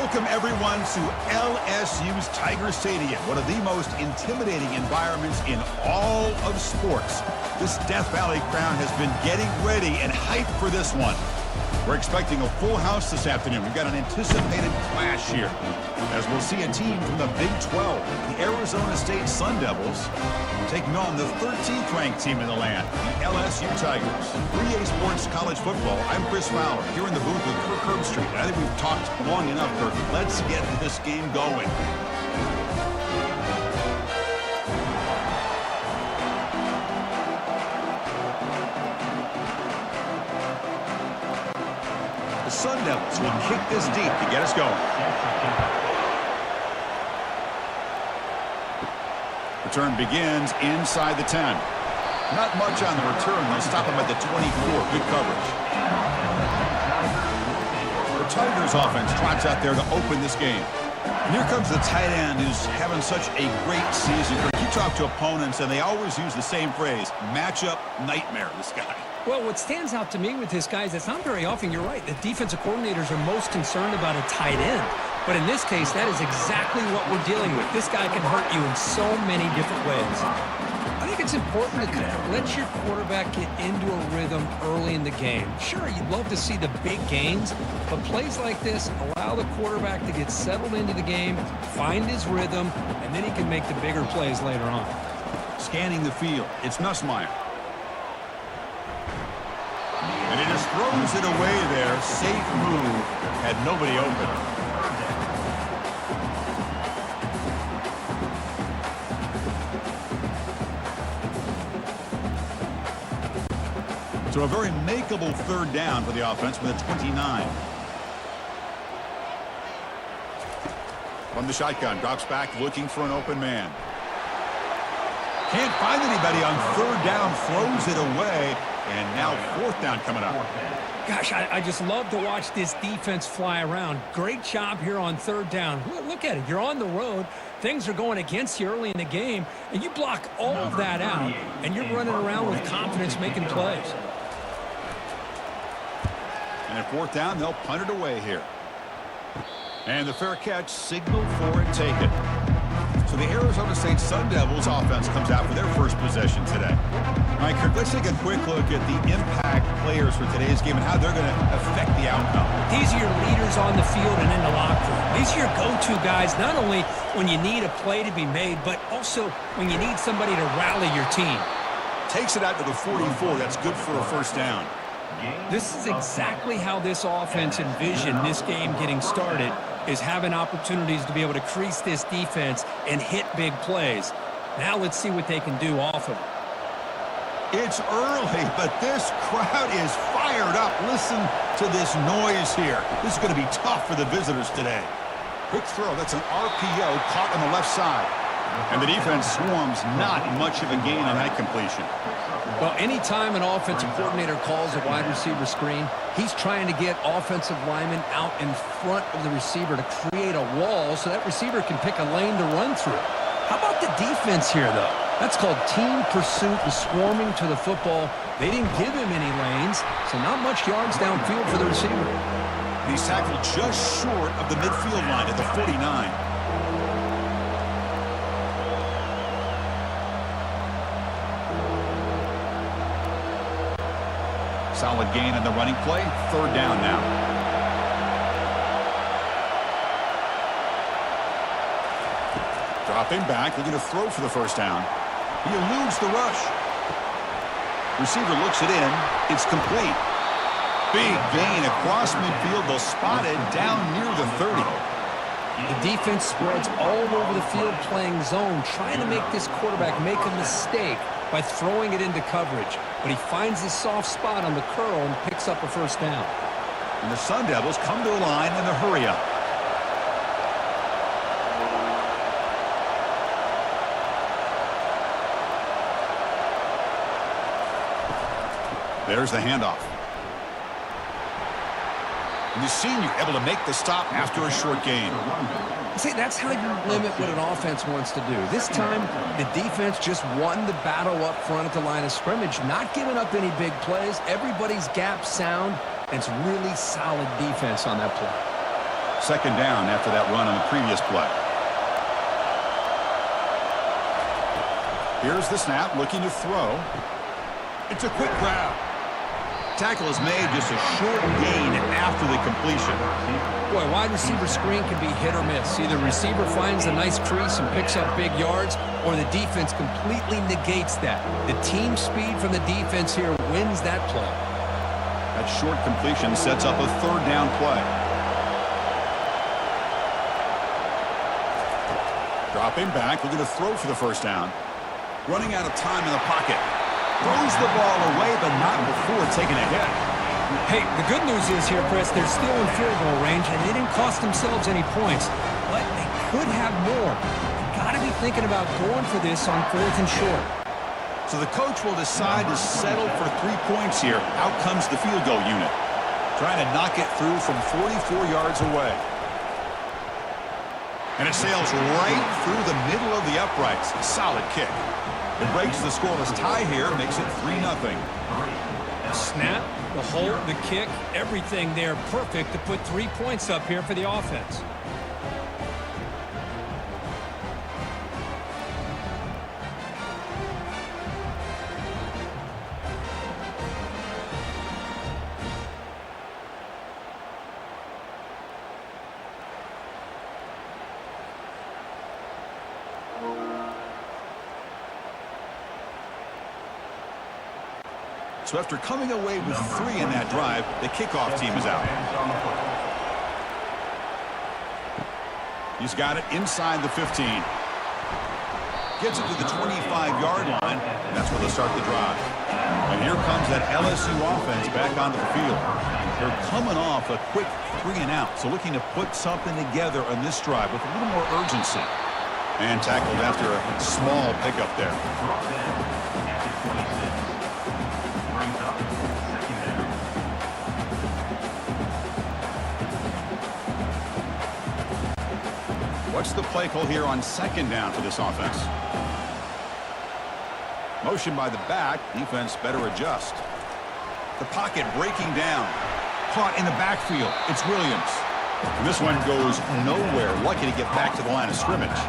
Welcome, everyone, to LSU's Tiger Stadium, one of the most intimidating environments in all of sports. This Death Valley crowd has been getting ready and hyped for this one. We're expecting a full house this afternoon. We've got an anticipated clash here, as we'll see a team from the Big 12, the Arizona State Sun Devils, taking on the 13th ranked team in the land, the LSU Tigers. 3A Sports College Football, I'm Chris Fowler, here in the booth with Kirk Herbstreit. I think we've talked long enough, Kirk. Let's get this game going. The Sun Devils will kick this deep to get us going. Return begins inside the 10. Not much on the return. They'll stop him at the 24. Good coverage. The Tigers offense trots out there to open this game. And here comes the tight end who's having such a great season. You talk to opponents, and they always use the same phrase, matchup nightmare, this guy. Well, what stands out to me with this guy is it's not very often, you're right, the defensive coordinators are most concerned about a tight end. But in this case, that is exactly what we're dealing with. This guy can hurt you in so many different ways. I think it's important to kind of let your quarterback get into a rhythm early in the game. Sure, you'd love to see the big gains, but plays like this allow the quarterback to get settled into the game, find his rhythm, and then he can make the bigger plays later on. Scanning the field, it's Nussmeier. And he just throws it away there. Safe move. Had nobody open. So a very makeable third down for the offense with a 29. From the shotgun, drops back looking for an open man. Can't find anybody on third down, throws it away, and now fourth down coming up. Gosh, I just love to watch this defense fly around. Great job here on third down. Look at it. You're on the road. Things are going against you early in the game, and you block all of that out, and you're running around with confidence making plays. And at fourth down, they'll punt it away here. And the fair catch, signal for it, take it. So the Arizona State Sun Devils offense comes out for their first possession today. All right, Kirk, let's take a quick look at the impact players for today's game and how they're going to affect the outcome. These are your leaders on the field and in the locker room. These are your go-to guys, not only when you need a play to be made, but also when you need somebody to rally your team. Takes it out to the 44. That's good for a first down. This is exactly how this offense envisioned this game getting started, is having opportunities to be able to crease this defense and hit big plays. Now let's see what they can do off of it. It's early, but this crowd is fired up. Listen to this noise here. This is going to be tough for the visitors today. Quick throw. That's an RPO caught on the left side. And the defense swarms, not much of a gain on that completion. Well, anytime an offensive coordinator calls a wide receiver screen, he's trying to get offensive linemen out in front of the receiver to create a wall so that receiver can pick a lane to run through. How about the defense here, though? That's called team pursuit and swarming to the football. They didn't give him any lanes, so not much yards downfield for the receiver. He's tackled just short of the midfield line at the 49. Solid gain in the running play. Third down now. Dropping back, looking to throw for the first down. He eludes the rush. Receiver looks it in. It's complete. Big gain across midfield. They'll spot it down near the 30. The defense spreads all over the field playing zone, trying to make this quarterback make a mistake by throwing it into coverage. But he finds the soft spot on the curl and picks up a first down. And the Sun Devils come to the line in the hurry-up. There's the handoff. And the senior able to make the stop after a short gain. See, that's how you limit what an offense wants to do. This time, the defense just won the battle up front at the line of scrimmage, not giving up any big plays. Everybody's gap sound, and it's really solid defense on that play. Second down after that run on the previous play. Here's the snap, looking to throw. It's a quick grab. Tackle is made, just a short gain after the completion. Boy, wide receiver screen can be hit or miss. Either receiver finds a nice crease and picks up big yards, or the defense completely negates that. The team speed from the defense here wins that play. That short completion sets up a third down play. Dropping back, looking to throw for the first down. Running out of time in the pocket. Throws the ball away, but not before taking a hit. Hey, the good news is here, Chris, they're still in field goal range, and they didn't cost themselves any points. But they could have more. They've got to be thinking about going for this on 4th and short. So the coach will decide to settle for 3 points here. Out comes the field goal unit. Trying to knock it through from 44 yards away. And it sails right through the middle of the uprights. Solid kick. It breaks the scoreless tie here, makes it 3-0. The snap, the hold, the kick, everything there perfect to put 3 points up here for the offense. So after coming away with 3 in that drive, the kickoff team is out. He's got it inside the 15. Gets it to the 25-yard line. That's where they'll start the drive. And here comes that LSU offense back onto the field. They're coming off a quick 3 and out, so looking to put something together on this drive with a little more urgency. And tackled after a small pickup there. What's the play call here on 2nd down for this offense? Motion by the back. Defense better adjust. The pocket breaking down. Caught in the backfield. It's Williams. And this one goes nowhere. Lucky to get back to the line of scrimmage.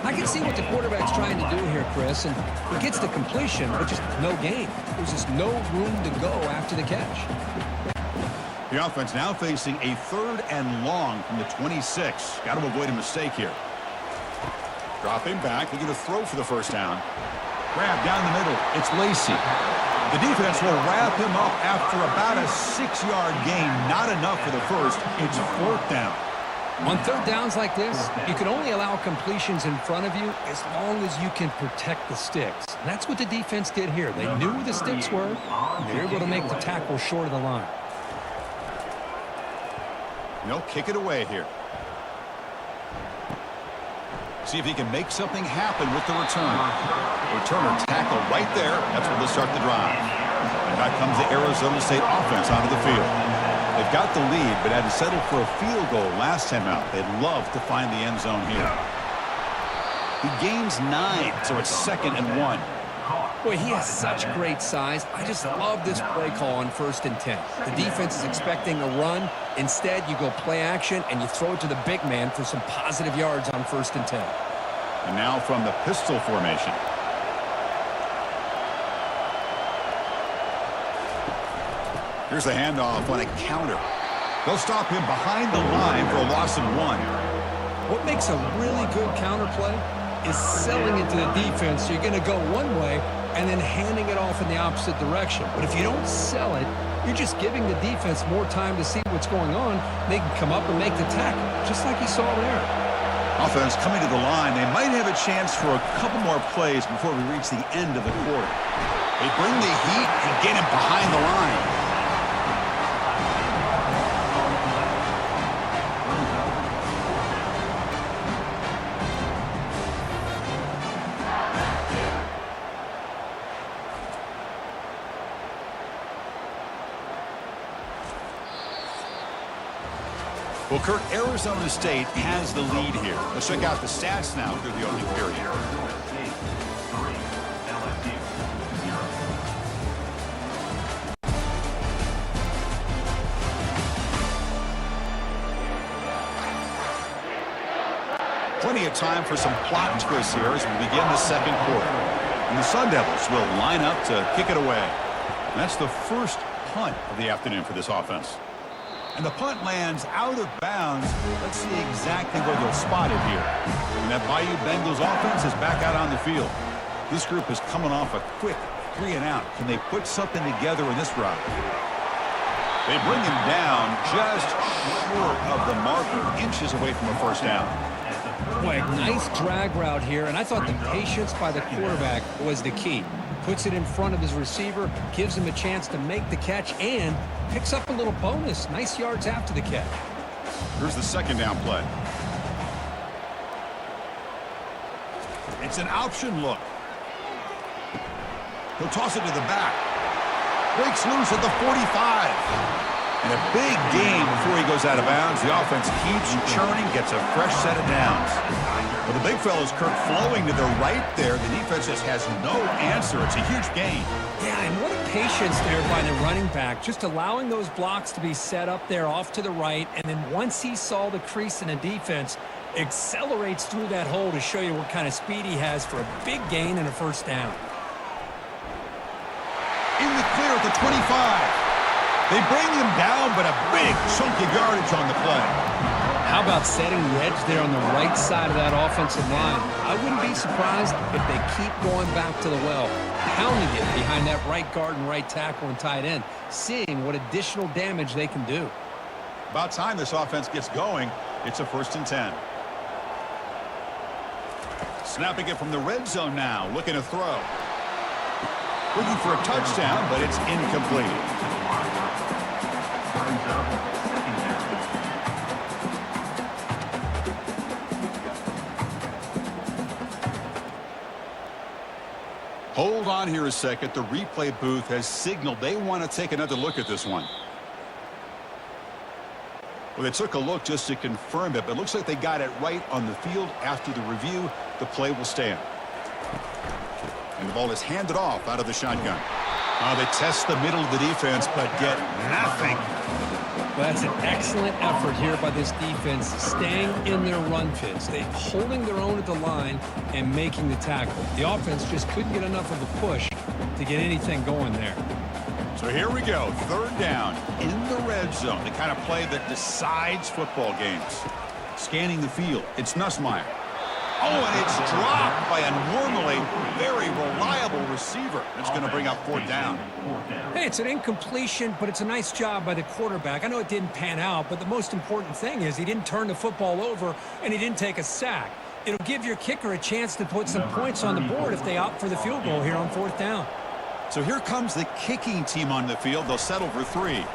I can see what the quarterback's trying to do here, Chris, and he gets the completion, but just no gain. There's just no room to go after the catch. The offense now facing a 3rd and long from the 26. Got to avoid a mistake here. Dropping back, looking to throw for the first down. Grab down the middle. It's Lacey. The defense will wrap him up after about a 6-yard gain. Not enough for the first. It's 4th down. On 3rd downs like this, you can only allow completions in front of you as long as you can protect the sticks. And that's what the defense did here. They knew where the sticks were, and they were able to make the tackle short of the line. They'll kick it away here. See if he can make something happen with the return. Returner tackle right there. That's where they'll start the drive. And back comes the Arizona State offense onto the field. They've got the lead, but had to settle for a field goal last time out. They'd love to find the end zone here. He gains 9, so it's 2nd and 1. Boy, he has such great size. I just love this play call on 1st and 10. The defense is expecting a run. Instead, you go play action, and you throw it to the big man for some positive yards on 1st and 10. And now from the pistol formation. Here's the handoff on a counter. They'll stop him behind the line for a loss of 1. What makes a really good counter play is selling it to the defense. So you're going to go one way and then handing it off in the opposite direction. But if you don't sell it, you're just giving the defense more time to see what's going on. They can come up and make the tackle, just like you saw there. Offense coming to the line. They might have a chance for a couple more plays before we reach the end of the quarter. They bring the heat and get him behind the line. Well, Kirk, Arizona State has the lead here. Let's check out the stats now through the opening period. plenty of time for some plot twists here as we begin the second quarter. And the Sun Devils will line up to kick it away. That's the first punt of the afternoon for this offense. And the punt lands out of bounds. Let's see exactly where they'll spot it here. And that Bayou Bengals offense is back out on the field. This group is coming off a quick 3-and-out. Can they put something together in this route? They bring him down just short of the marker, inches away from a first down. Boy, nice drag route here, and I thought the patience by the quarterback was the key. Puts it in front of his receiver, gives him a chance to make the catch, and picks up a little bonus. Nice yards after the catch. Here's the second down play. It's an option look. He'll toss it to the back. Breaks loose at the 45. And a big gain before he goes out of bounds. The offense keeps churning, gets a fresh set of downs. Well, the big fella's Kirk flowing to the right there. The defense just has no answer. It's a huge gain. Yeah, and what a patience there by the running back. Just allowing those blocks to be set up there off to the right. And then once he saw the crease in the defense, accelerates through that hole to show you what kind of speed he has for a big gain and a first down. In the clear at the 25. They bring him down, but a big chunk of yardage on the play. How about setting the edge there on the right side of that offensive line? I wouldn't be surprised if they keep going back to the well, pounding it behind that right guard and right tackle and tight end, seeing what additional damage they can do. About time this offense gets going. It's a 1st and 10. Snapping it from the red zone now, looking to throw. Looking for a touchdown, but it's incomplete. Hold on here a second. The replay booth has signaled they want to take another look at this one. Well, they took a look just to confirm it, but it looks like they got it right on the field. After the review, the play will stand. And the ball is handed off out of the shotgun. They test the middle of the defense, but get nothing. Well, that's an excellent effort here by this defense, staying in their run fits. They holding their own at the line and making the tackle. The offense just couldn't get enough of a push to get anything going there. So here we go, 3rd down in the red zone, the kind of play that decides football games. Scanning the field, it's Nussmeier. Oh, and it's dropped by a normally very reliable receiver. It's going to bring up 4th down. Hey, it's an incompletion, but it's a nice job by the quarterback. I know it didn't pan out, but the most important thing is he didn't turn the football over and he didn't take a sack. It'll give your kicker a chance to put some points on the board if they opt for the field goal here on 4th down. So here comes the kicking team on the field. They'll settle for 3.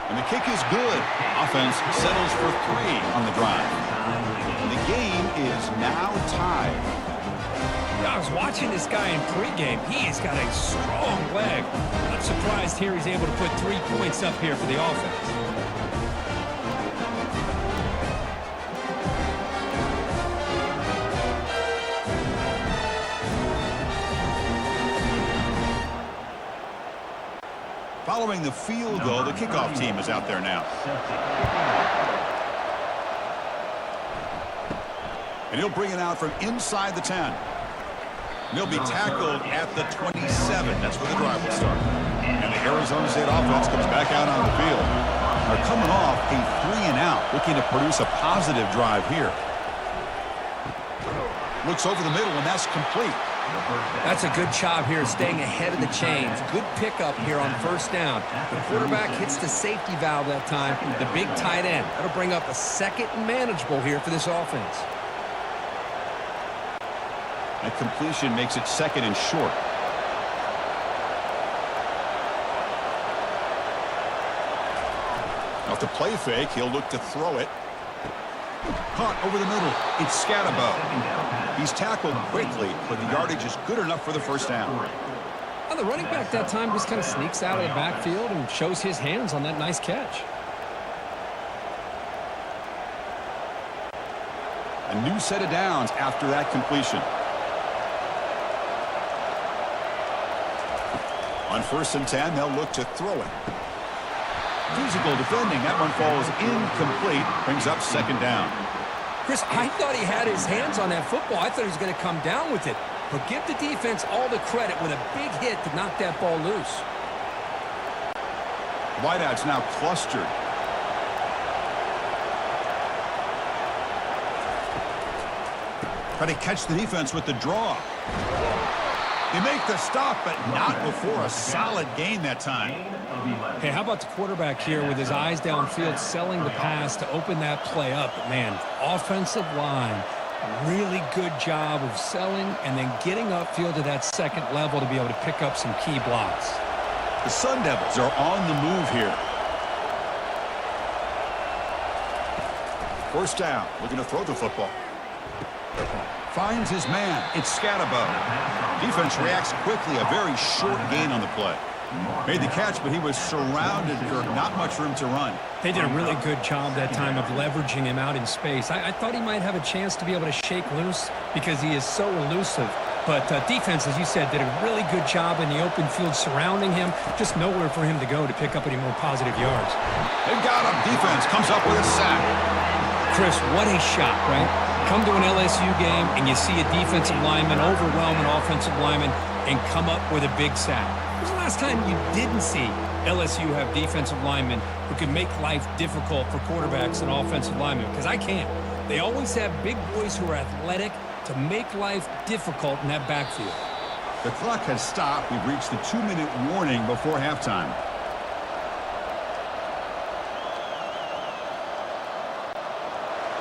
And the kick is good. Offense settles for 3 on the drive. And the game is now tied. I was watching this guy in pregame. He's got a strong leg. Not surprised here he's able to put 3 points up here for the offense. Following the field goal, the kickoff team is out there now. And he'll bring it out from inside the 10. And he'll be tackled at the 27. That's where the drive will start. And the Arizona State offense comes back out on the field. They're coming off a 3-and-out, looking to produce a positive drive here. Looks over the middle, and that's complete. That's a good job here staying ahead of the chains. Good pickup here on 1st down. The quarterback hits the safety valve that time. The big tight end. That'll bring up a 2nd and manageable here for this offense. That completion makes it 2nd and short. Off the play fake, he'll look to throw it. Caught over the middle. It's Scatterbo. He's tackled quickly, but the yardage is good enough for the 1st down. Well, the running back that time just kind of sneaks out of the backfield and shows his hands on that nice catch. A new set of downs after that completion. On 1st and 10, they'll look to throw it. Physical defending. That one falls incomplete. Brings up 2nd down. Chris, I thought he had his hands on that football. I thought he was going to come down with it. But give the defense all the credit with a big hit to knock that ball loose. Wideouts now clustered. Try to catch the defense with the draw. They make the stop, but not before a solid gain that time. Hey, how about the quarterback here with his eyes downfield, selling the pass to open that play up? But man, offensive line, really good job of selling and then getting upfield to that second level to be able to pick up some key blocks. The Sun Devils are on the move here. First down, looking to throw the football. Finds his man. It's Scatabo. Defense reacts quickly. A very short gain on the play. Made the catch, but he was surrounded. Not much room to run. They did a really good job that time of leveraging him out in space. I thought he might have a chance to be able to shake loose because he is so elusive. But defense, as you said, did a really good job in the open field surrounding him. Just nowhere for him to go to pick up any more positive yards. They've got him. Defense comes up with a sack. Chris, what a shot, right? Come to an LSU game and you see a defensive lineman overwhelm an offensive lineman and come up with a big sack. When was the last time you didn't see LSU have defensive linemen who can make life difficult for quarterbacks and offensive linemen? Because I can't. They always have big boys who are athletic to make life difficult in that backfield. The clock has stopped. We've reached the 2-minute warning before halftime.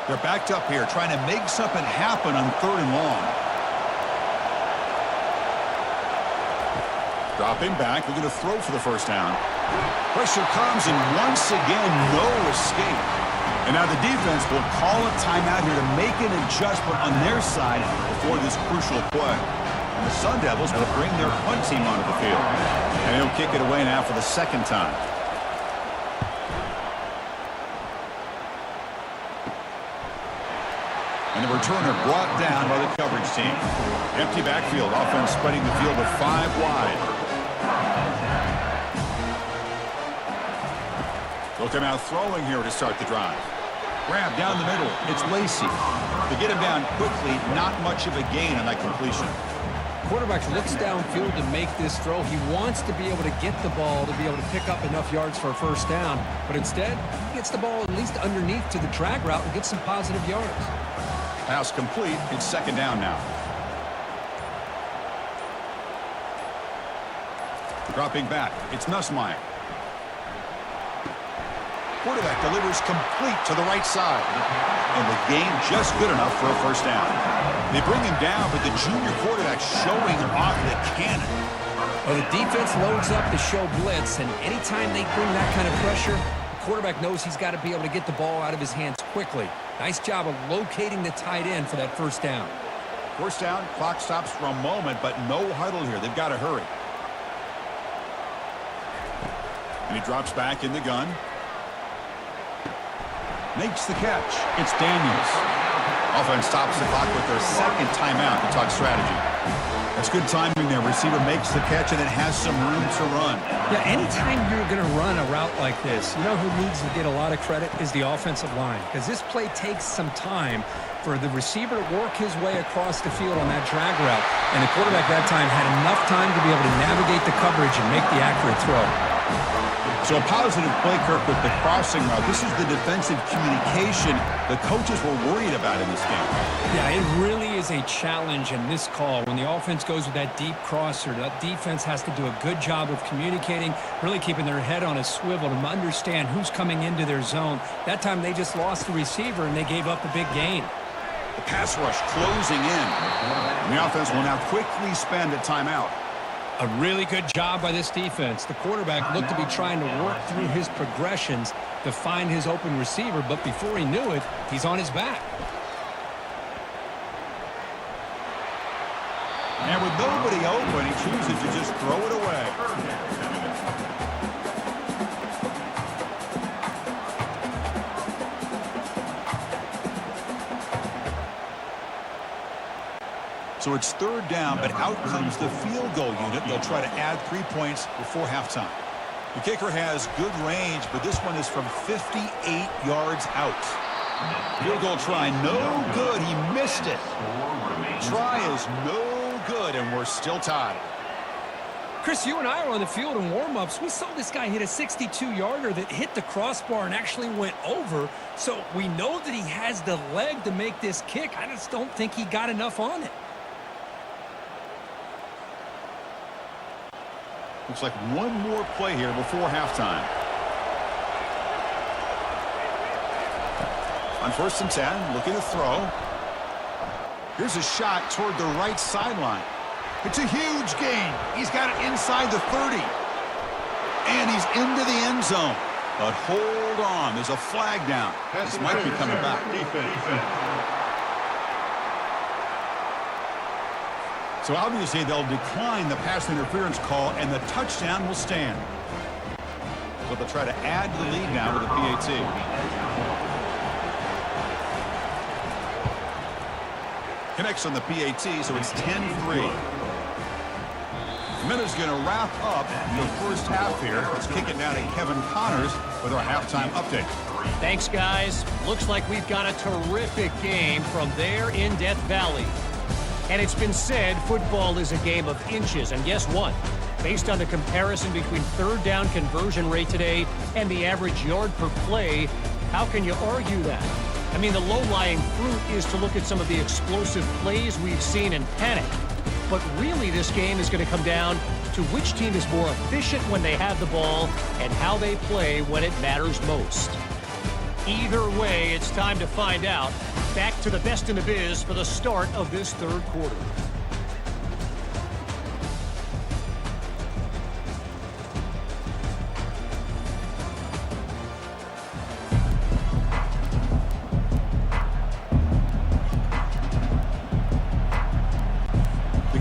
They're backed up here, trying to make something happen on 3rd and long. Dropping back, looking to throw for the first down. Pressure comes, and once again, no escape. And now the defense will call a timeout here to make an adjustment on their side before this crucial play. And the Sun Devils will bring their punt team onto the field. And he'll kick it away now for the second time. And the returner brought down by the coverage team. Empty backfield. Offense spreading the field with 5 wide. Look him out throwing here to start the drive. Grab down the middle. It's Lacey. To get him down quickly, not much of a gain on that completion. Quarterback looks downfield to make this throw. He wants to be able to get the ball to be able to pick up enough yards for a first down. But instead, he gets the ball at least underneath to the drag route and gets some positive yards. Pass complete. It's second down now. Dropping back. It's Nussmeier. Quarterback delivers complete to the right side. And the gain just good enough for a first down. They bring him down, but the junior quarterback showing off the cannon. Well, the defense loads up to show blitz, and anytime they bring that kind of pressure, the quarterback knows he's got to be able to get the ball out of his hands quickly. Nice job of locating the tight end for that first down. First down, clock stops for a moment, but no huddle here. They've got to hurry. And he drops back in the gun. Makes the catch. It's Daniels. Offense stops the clock with their second timeout to talk strategy. That's good timing there. Receiver makes the catch and it has some room to run. Yeah, anytime you're going to run a route like this, you know who needs to get a lot of credit is the offensive line. Because this play takes some time for the receiver to work his way across the field on that drag route. And the quarterback that time had enough time to be able to navigate the coverage and make the accurate throw. So a positive play, Kirk, with the crossing route. This is the defensive communication the coaches were worried about in this game. Yeah, it really is a challenge in this call. When the offense goes with that deep crosser, that defense has to do a good job of communicating, really keeping their head on a swivel to understand who's coming into their zone. That time they just lost the receiver and they gave up a big gain. The pass rush closing in. And the offense will now quickly spend a timeout. A really good job by this defense. The quarterback looked to be trying to work through his progressions to find his open receiver, but before he knew it, he's on his back. And with nobody open, he chooses to just throw it away. So it's third down, but out comes the field goal unit. They'll try to add 3 points before halftime. The kicker has good range, but this one is from 58 yards out. Field goal try, no good. He missed it. Try is no good, and we're still tied. Chris, you and I were on the field in warm-ups. We saw this guy hit a 62-yarder that hit the crossbar and actually went over. So we know that he has the leg to make this kick. I just don't think he got enough on it. Looks like one more play here before halftime. On 1st and 10, looking to throw. Here's a shot toward the right sideline. It's a huge gain. He's got it inside the 30. And he's into the end zone. But hold on, there's a flag down. This might be coming back. So obviously they'll decline the pass interference call, and the touchdown will stand. So they'll try to add to the lead now with a PAT. Connects on the PAT, so it's 10-3. Minute's going to wrap up the first half here. Let's kick it down to Kevin Connors with our halftime update. Thanks, guys. Looks like we've got a terrific game from there in Death Valley. And it's been said football is a game of inches. And guess what? Based on the comparison between third down conversion rate today and the average yard per play, how can you argue that? I mean, the low-lying fruit is to look at some of the explosive plays we've seen and panic. But really, this game is going to come down to which team is more efficient when they have the ball and how they play when it matters most. Either way, it's time to find out. Back to the best in the biz for the start of this third quarter.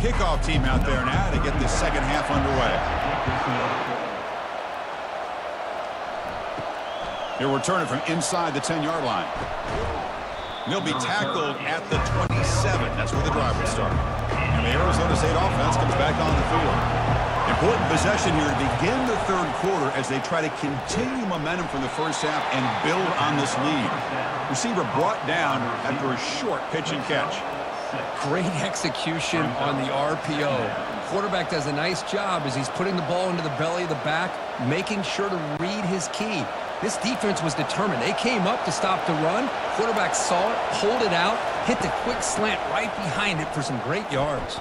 Kickoff team out there now to get this second half underway. He'll return it from inside the 10-yard line. He'll be tackled at the 27. That's where the drive will start. And the Arizona State offense comes back on the field. Important possession here to begin the third quarter as they try to continue momentum from the first half and build on this lead. Receiver brought down after a short pitch and catch. Great execution on the RPO. Quarterback does a nice job as he's putting the ball into the belly of the back, making sure to read his key. This defense was determined. They came up to stop the run. Quarterback saw it, pulled it out, hit the quick slant right behind it for some great yards.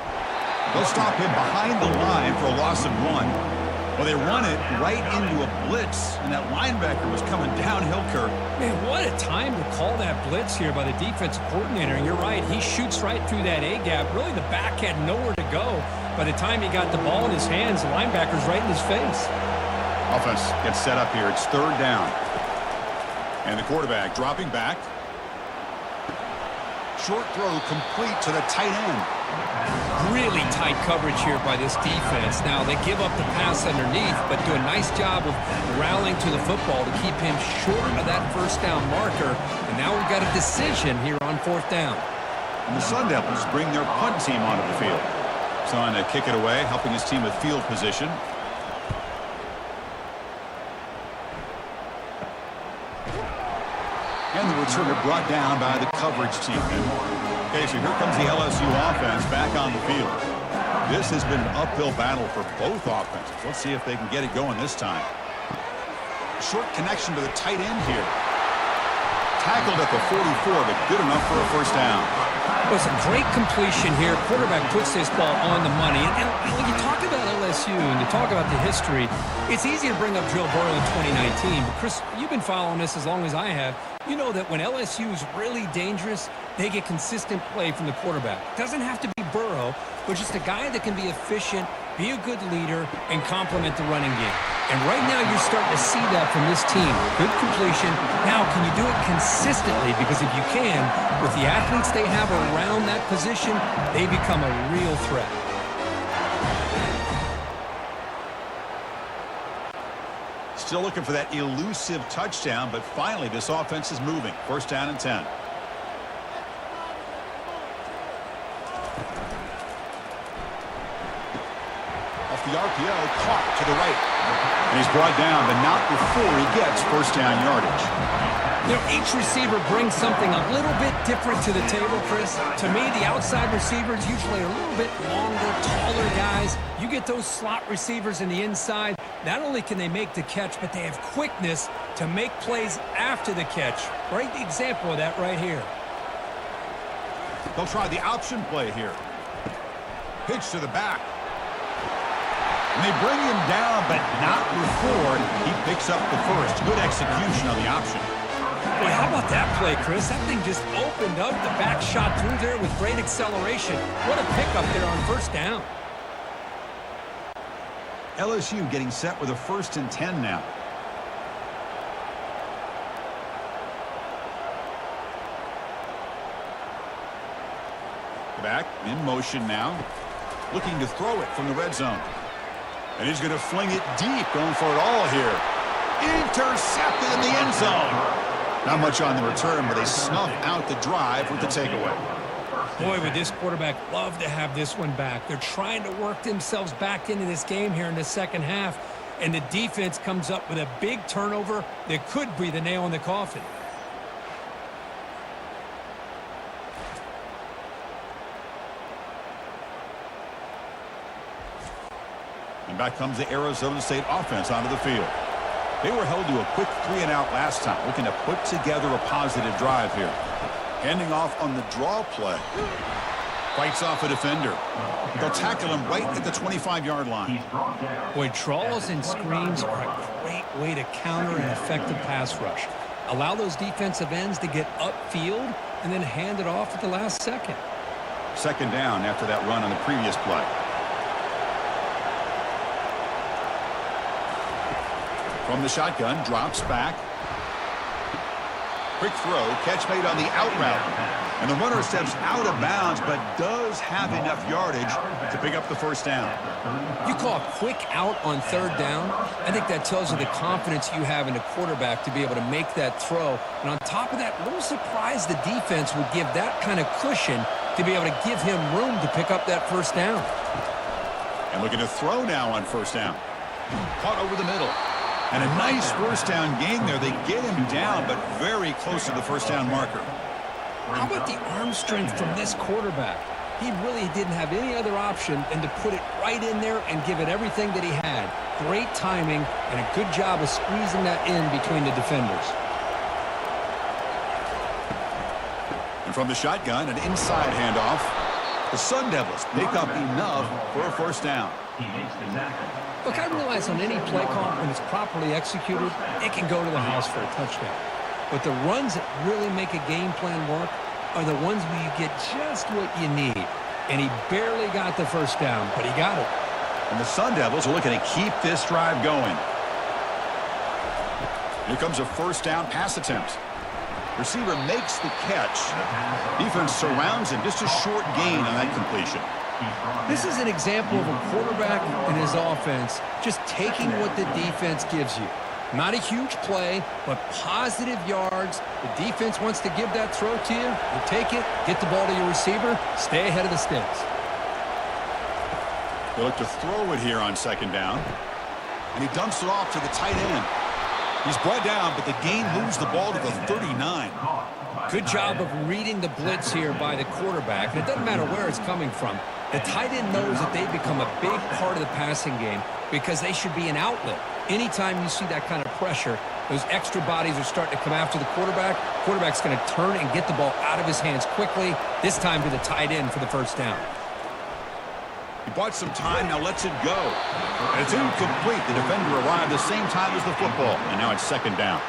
They'll stop him behind the line for a loss of 1. Well, they run it right into a blitz, and that linebacker was coming downhill, Kirk. Man, what a time to call that blitz here by the defensive coordinator. And you're right, he shoots right through that A-gap. Really, the back had nowhere to go. By the time he got the ball in his hands, the linebacker's right in his face. Offense gets set up here. It's third down. And the quarterback dropping back. Short throw complete to the tight end. Really tight coverage here by this defense. Now, they give up the pass underneath, but do a nice job of rallying to the football to keep him short of that first down marker. And now we've got a decision here on fourth down. And the Sun Devils bring their punt team onto the field. Trying to kick it away, helping his team with field position. And the returner brought down by the coverage team. Okay, so here comes the LSU offense back on the field. This has been an uphill battle for both offenses. Let's see if they can get it going this time. Short connection to the tight end here. Tackled at the 44, but good enough for a first down. It was a great completion here. Quarterback puts this ball on the money. And when you talk about LSU and you talk about the history, it's easy to bring up Joe Burrow in 2019. But, Chris, you've been following this as long as I have. You know that when LSU is really dangerous, they get consistent play from the quarterback. Doesn't have to be Burrow, but just a guy that can be efficient, be a good leader, and complement the running game. And right now you're starting to see that from this team. Good completion. Now, can you do it consistently? Because if you can, with the athletes they have around that position, they become a real threat. Still looking for that elusive touchdown, but finally this offense is moving. First down and 10. Off the RPO, caught to the right. And he's brought down, but not before he gets first down yardage. You know, each receiver brings something a little bit different to the table, Chris. To me, the outside receivers usually are a little bit longer, taller guys. You get those slot receivers in the inside, not only can they make the catch, but they have quickness to make plays after the catch. Great example of that right here. They'll try the option play here. Pitch to the back. And they bring him down, but not before he picks up the first. Good execution on the option. Boy, how about that play, Chris? That thing just opened up. The back shot through there with great acceleration. What a pickup there on first down. LSU getting set with a 1st and 10 now. Back in motion now. Looking to throw it from the red zone. And he's going to fling it deep, going for it all here. Intercepted in the end zone. Not much on the return, but they snuff out the drive with the takeaway. Boy, would this quarterback love to have this one back. They're trying to work themselves back into this game here in the second half, and the defense comes up with a big turnover that could be the nail in the coffin. And back comes the Arizona State offense onto the field. They were held to a quick 3-and-out last time, looking to put together a positive drive here. Handing off on the draw play. Fights off a defender. They'll tackle him right at the 25-yard line. Boy, draws and screens are a great way to counter an effective pass rush. Allow those defensive ends to get upfield and then hand it off at the last second. 2nd down after that run on the previous play. From the shotgun, drops back. Quick throw, catch made on the out route. And the runner steps out of bounds, but does have enough yardage to pick up the 1st down. You call a quick out on 3rd down. I think that tells you the confidence you have in the quarterback to be able to make that throw. And on top of that, a little surprised the defense would give that kind of cushion to be able to give him room to pick up that 1st down. And looking to throw now on 1st down. Caught over the middle. And a nice 1st down gain there. They get him down, but very close to the 1st down marker. How about the arm strength from this quarterback? He really didn't have any other option than to put it right in there and give it everything that he had. Great timing and a good job of squeezing that in between the defenders. And from the shotgun, an inside handoff. The Sun Devils pick up enough for a 1st down. Look, I realize on any play call, when it's properly executed, it can go to the house for a touchdown. But the runs that really make a game plan work are the ones where you get just what you need. And he barely got the 1st down, but he got it. And the Sun Devils are looking to keep this drive going. Here comes a 1st down pass attempt. Receiver makes the catch. Defense surrounds him. Just a short gain on that completion. This is an example of a quarterback and his offense just taking what the defense gives you. Not a huge play, but positive yards. The defense wants to give that throw to you. You take it, get the ball to your receiver, stay ahead of the sticks. They look to throw it here on 2nd down. And he dumps it off to the tight end. He's brought down, but the gain moves the ball to the 39. Good job of reading the blitz here by the quarterback. And it doesn't matter where it's coming from. The tight end knows that they've become a big part of the passing game because they should be an outlet. Anytime you see that kind of pressure, those extra bodies are starting to come after the quarterback. Quarterback's going to turn and get the ball out of his hands quickly, this time to the tight end for the 1st down. He bought some time, now lets it go. And it's incomplete. The defender arrived the same time as the football, and now it's 2nd down.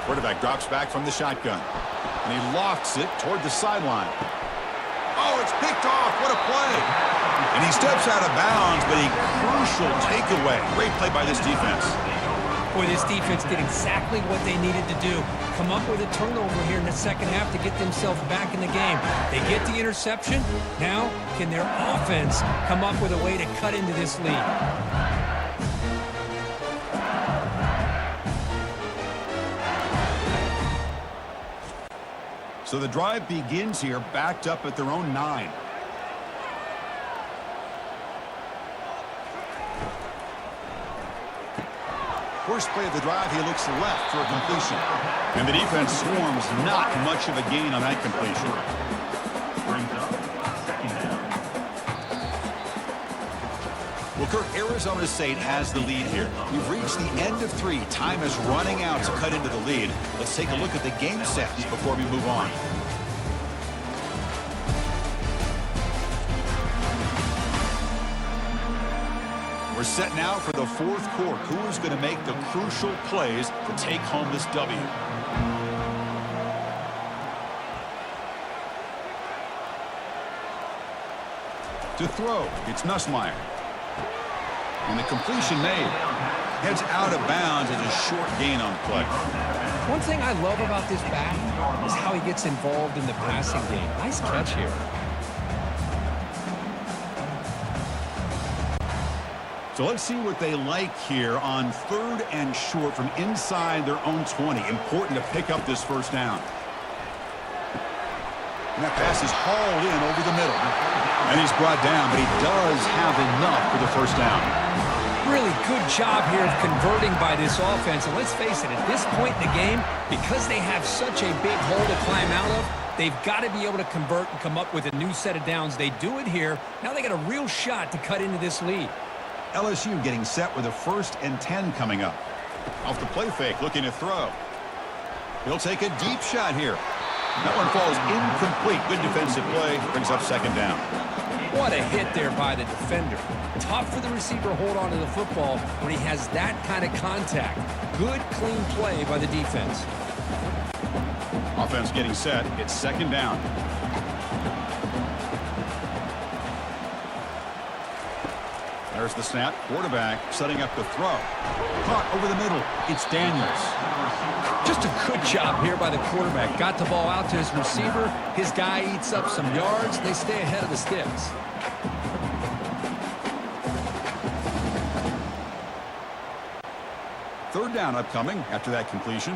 Quarterback drops back from the shotgun. And he lofts it toward the sideline. Oh, it's picked off. What a play. And he steps out of bounds, but a crucial takeaway. Great play by this defense. Boy, this defense did exactly what they needed to do. Come up with a turnover here in the second half to get themselves back in the game. They get the interception. Now, can their offense come up with a way to cut into this lead? So the drive begins here, backed up at their own 9. First play of the drive, he looks left for a completion. And the defense swarms, not much of a gain on that completion. Well, Kirk, Arizona State has the lead here. We've reached the end of 3. Time is running out to cut into the lead. Let's take a look at the game sets before we move on. We're set now for the fourth quarter. Who is going to make the crucial plays to take home this W? To throw, it's Nussmeier. And the completion made. Heads out of bounds as a short gain on the play. One thing I love about this back is how he gets involved in the passing game. Nice catch here. So let's see what they like here on 3rd and short from inside their own 20. Important to pick up this first down. And that pass is hauled in over the middle. And he's brought down, but he does have enough for the first down. Really good job here of converting by this offense. And let's face it, at this point in the game, because they have such a big hole to climb out of, they've got to be able to convert and come up with a new set of downs. They do it here. Now they got a real shot to cut into this lead. LSU getting set with a 1st and 10 coming up. Off the play fake, looking to throw. He'll take a deep shot here. That one falls incomplete. Good defensive play. Brings up 2nd down. What a hit there by the defender. Tough for the receiver to hold on to the football when he has that kind of contact. Good, clean play by the defense. Offense getting set. It's 2nd down. There's the snap. Quarterback setting up the throw. Caught over the middle. It's Daniels. Just a good job here by the quarterback. Got the ball out to his receiver. His guy eats up some yards. They stay ahead of the sticks. Third down upcoming after that completion.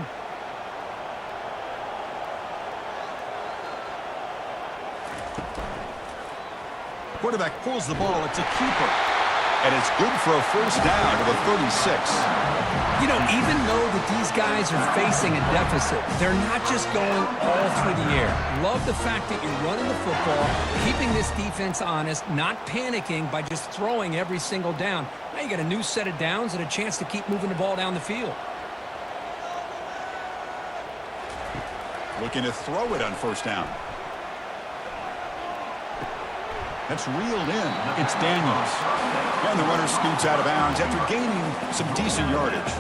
Quarterback pulls the ball. It's a keeper. And it's good for a first down to the 36. You know, even though that these guys are facing a deficit, they're not just going all through the air. Love the fact that you're running the football, keeping this defense honest, not panicking by just throwing every single down. Now you got a new set of downs and a chance to keep moving the ball down the field. Looking to throw it on first down. That's reeled in. It's Daniels. And the runner scoots out of bounds after gaining some decent yardage.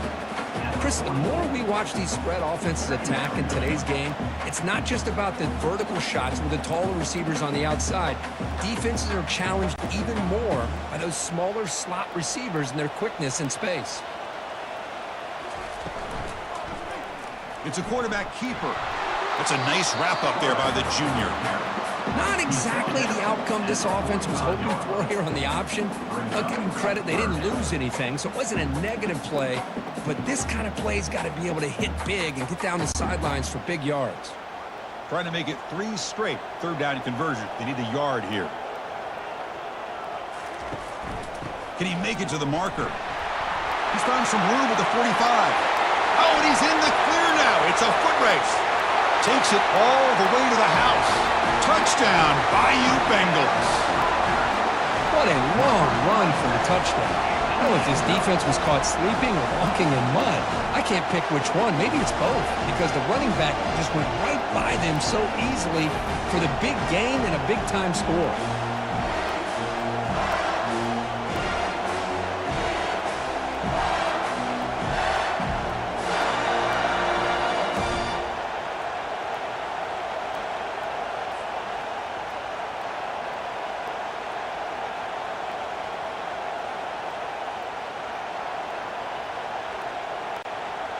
Chris, the more we watch these spread offenses attack in today's game, it's not just about the vertical shots with the taller receivers on the outside. Defenses are challenged even more by those smaller slot receivers and their quickness in space. It's a quarterback keeper. That's a nice wrap up there by the junior. Not exactly the outcome this offense was hoping for here on the option. I'll give them credit. They didn't lose anything, so it wasn't a negative play. But this kind of play's got to be able to hit big and get down the sidelines for big yards. Trying to make it 3 straight. Third down conversion. They need a yard here. Can he make it to the marker? He's found some room with the 45. Oh, and he's in the clear now. It's a foot race. Takes it all the way to the house. Touchdown, Bayou Bengals. What a long run for the touchdown. I don't know if this defense was caught sleeping or walking in mud. I can't pick which one. Maybe it's both, because the running back just went right by them so easily for the big gain and a big-time score.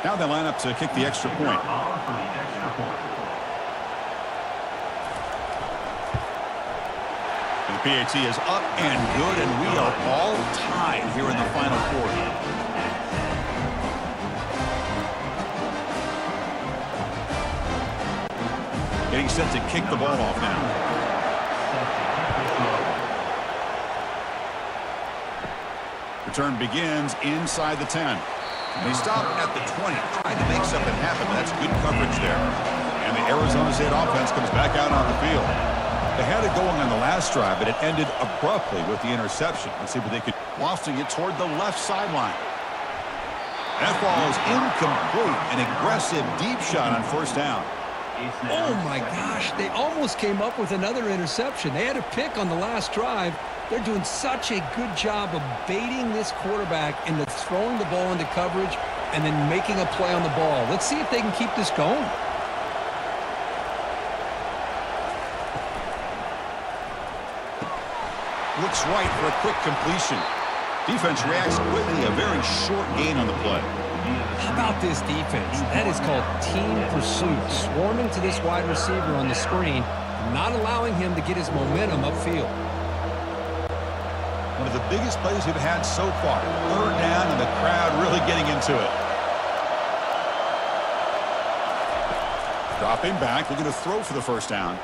Now they line up to kick the extra point. And the PAT is up and good, and we are all tied here in the final quarter. Getting set to kick the ball off now. Return begins inside the 10. They stop at the 20, trying to make something happen. That's good coverage there. And the Arizona State offense comes back out on the field. They had it going on the last drive, but it ended abruptly with the interception. Let's see if they could lofting it toward the left sideline. That ball is incomplete. An aggressive deep shot on first down. Oh, my gosh. They almost came up with another interception. They had a pick on the last drive. They're doing such a good job of baiting this quarterback into throwing the ball into coverage and then making a play on the ball. Let's see if they can keep this going. Looks right for a quick completion. Defense reacts quickly. A very short gain on the play. How about this defense? That is called team pursuit. Swarming to this wide receiver on the screen, not allowing him to get his momentum upfield. One of the biggest plays we've had so far. Third down and the crowd really getting into it. Dropping back, looking to throw for the first down.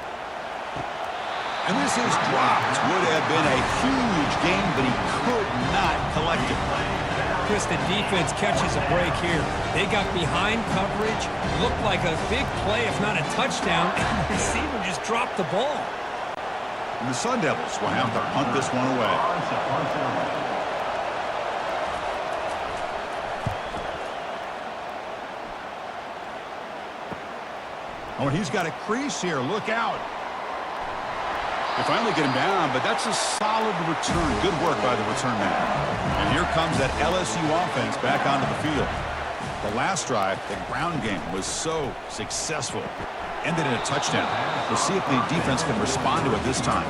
And this is dropped. Would have been a huge gain, but he could not collect it. Chris, the defense catches a break here. They got behind coverage, looked like a big play, if not a touchdown, and the receiver just dropped the ball. And the Sun Devils will have to punt this one away. Oh, and he's got a crease here. Look out. They finally get him down, but that's a solid return. Good work by the return man. And here comes that LSU offense back onto the field. The last drive, the ground game was so successful. Ended in a touchdown. We'll see if the defense can respond to it this time.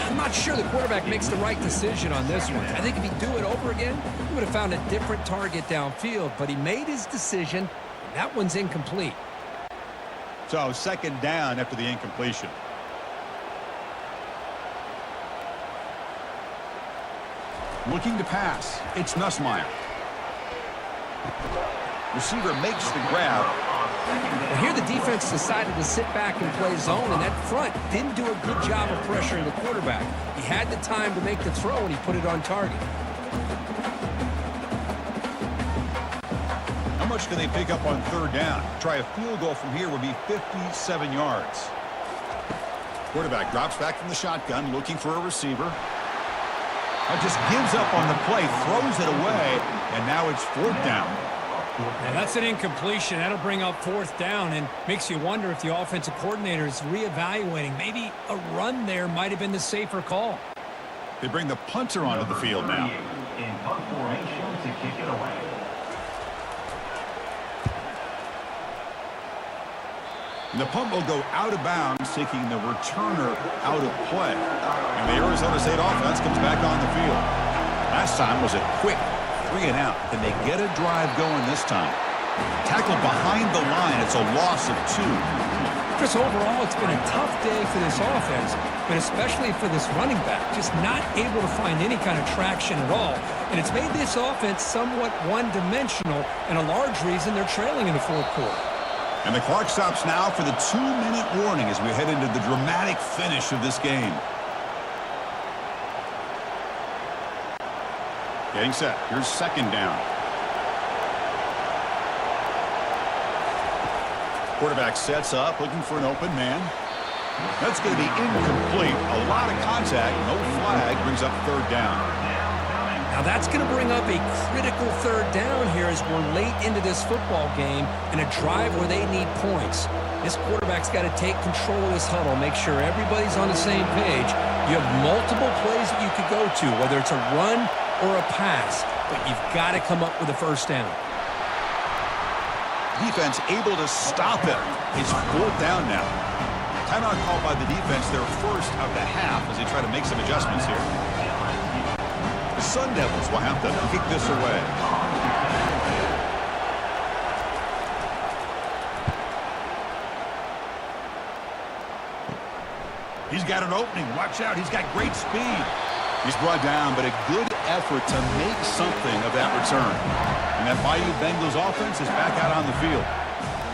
I'm not sure the quarterback makes the right decision on this one. I think if he'd do it over again, he would have found a different target downfield, but he made his decision. That one's incomplete. So second down after the incompletion. Looking to pass. It's Nussmeier. Receiver makes the grab. Well, here the defense decided to sit back and play zone, and that front didn't do a good job of pressuring the quarterback. He had the time to make the throw, and he put it on target. How much can they pick up on third down? Try a field goal from here would be 57 yards. Quarterback drops back from the shotgun, looking for a receiver. Just gives up on the play, throws it away, and now it's fourth down. Now that's an incompletion. That'll bring up fourth down and makes you wonder if the offensive coordinator is reevaluating. Maybe a run there might have been the safer call. They bring the punter onto the field now. In punt formation to kick it away. And the punt will go out of bounds, taking the returner out of play. And the Arizona State offense comes back on the field. Last time was a quick 3 and out. Can they get a drive going this time? Tackled behind the line. It's a loss of 2. Chris, overall, it's been a tough day for this offense, but especially for this running back. Just not able to find any kind of traction at all. And it's made this offense somewhat one-dimensional, and a large reason they're trailing in the fourth quarter. And the clock stops now for the 2-minute warning as we head into the dramatic finish of this game. Getting set. Here's second down. Quarterback sets up, looking for an open man. That's going to be incomplete. A lot of contact. No flag. Brings up third down. Now that's going to bring up a critical third down here as we're late into this football game in a drive where they need points. This quarterback's got to take control of this huddle, make sure everybody's on the same page. You have multiple plays that you could go to, whether it's a run or a pass, but you've got to come up with a first down. Defense able to stop it. It's fourth down now. Timeout called by the defense, their first of the half as they try to make some adjustments here. The Sun Devils will have to kick this away. He's got an opening. Watch out. He's got great speed. He's brought down, but a good effort to make something of that return. And that Bayou Bengals offense is back out on the field.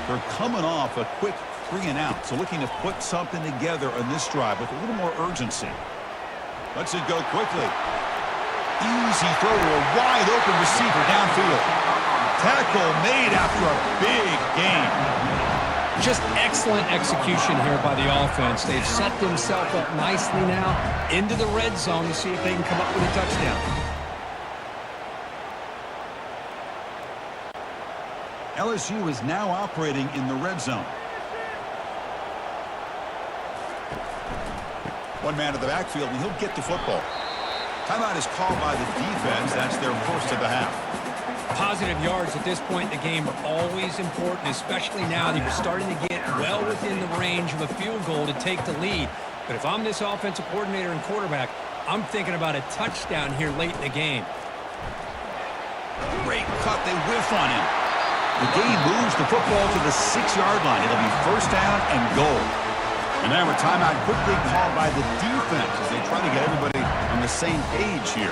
They're coming off a quick 3 and out, so looking to put something together on this drive with a little more urgency. Lets it go quickly. Easy throw to a wide-open receiver downfield. Tackle made after a big gain. Just excellent execution here by the offense. They've set themselves up nicely now into the red zone to see if they can come up with a touchdown. LSU is now operating in the red zone. One man to the backfield, and he'll get the football. Timeout is called by the defense. That's their first of the half. Positive yards at this point in the game are always important, especially now that you're starting to get well within the range of a field goal to take the lead. But if I'm this offensive coordinator and quarterback, I'm thinking about a touchdown here late in the game. Great cut. They whiff on him. The game moves the football to the 6-yard line. It'll be first down and goal. And now a timeout quickly called by the defense as they try to get everybody on the same page here.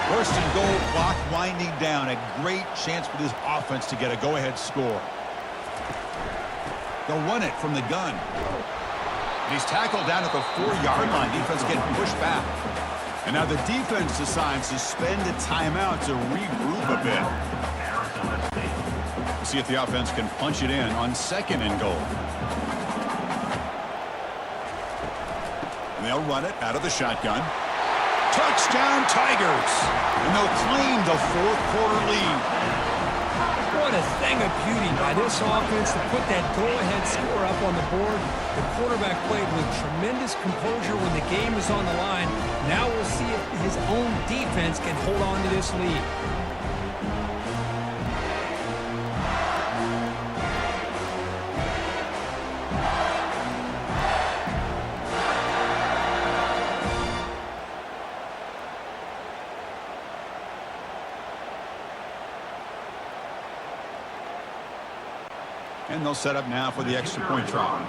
First and goal, clock winding down. A great chance for this offense to get a go-ahead score. They'll run it from the gun. And he's tackled down at the 4-yard line. Defense getting pushed back. And now the defense decides to spend a timeout to regroup a bit. We'll see if the offense can punch it in on second and goal. And they'll run it out of the shotgun. Touchdown, Tigers! And they'll claim the fourth-quarter lead. What a thing of beauty by this offense to put that go-ahead score up on the board. The quarterback played with tremendous composure when the game is on the line. Now we'll see if his own defense can hold on to this lead. And they'll set up now for the extra point try.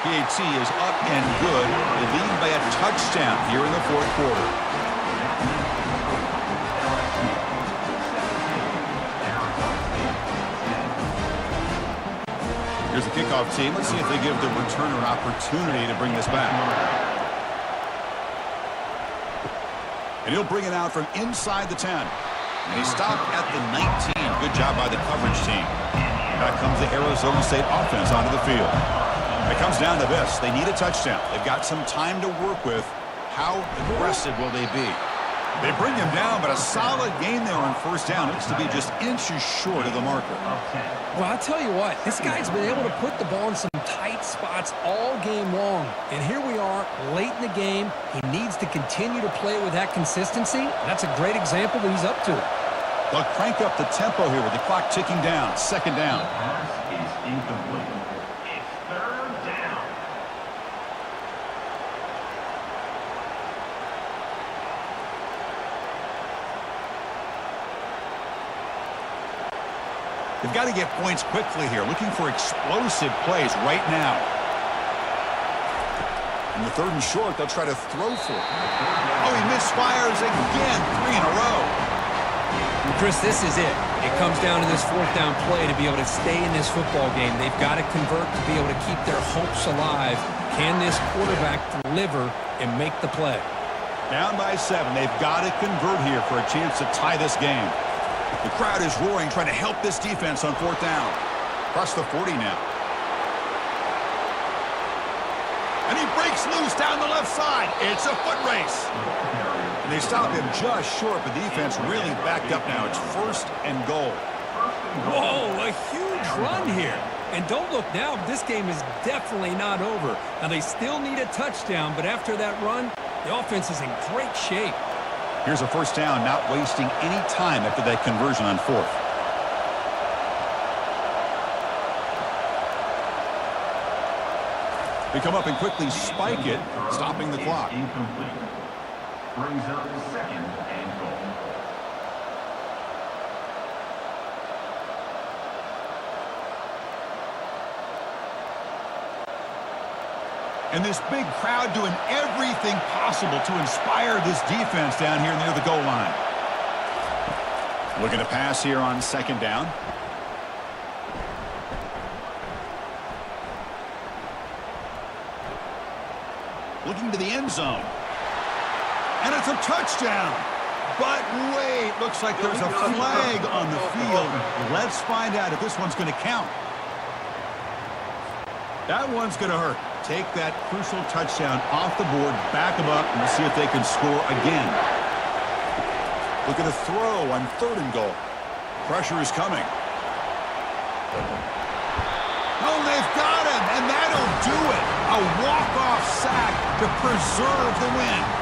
PAT is up and good. They lead by a touchdown here in the fourth quarter. Here's the kickoff team. Let's see if they give the returner an opportunity to bring this back. And he'll bring it out from inside the 10. And he stopped at the 19. Good job by the coverage team. Back comes the Arizona State offense onto the field. It comes down to this. They need a touchdown. They've got some time to work with. How aggressive will they be? They bring him down, but a solid gain there on first down. Looks to be just inches short of the marker. Well, I'll tell you what, this guy's been able to put the ball in some tight spots all game long. And here we are, late in the game. He needs to continue to play with that consistency. That's a great example that he's up to it. They'll crank up the tempo here with the clock ticking down. Second down. Pass is incomplete. It's third down. They've got to get points quickly here. Looking for explosive plays right now. In the third and short, they'll try to throw for it. Oh, he misfires again. 3 in a row. Chris, this is it. It comes down to this fourth down play to be able to stay in this football game. They've got to convert to be able to keep their hopes alive. Can this quarterback deliver and make the play? Down by 7. They've got to convert here for a chance to tie this game. The crowd is roaring, trying to help this defense on fourth down. Across the 40 now. And he breaks loose down the left side. It's a foot race. And they stop him just short. The defense really backed up now. It's first and goal. Whoa, a huge run here. And don't look now, this game is definitely not over. Now, they still need a touchdown, but after that run, the offense is in great shape. Here's a first down, not wasting any time after that conversion on fourth. They come up and quickly spike it, stopping the clock. Incomplete. Brings up second and goal. And this big crowd doing everything possible to inspire this defense down here near the goal line. Looking to pass here on second down. Looking to the end zone. And it's a touchdown. But wait, looks like there's a flag on the field. Let's find out if this one's going to count. That one's going to hurt. Take that crucial touchdown off the board, back them up, and see if they can score again. Look at the throw on 3rd and goal. Pressure is coming. Oh, they've got him, and that'll do it. A walk-off sack to preserve the win.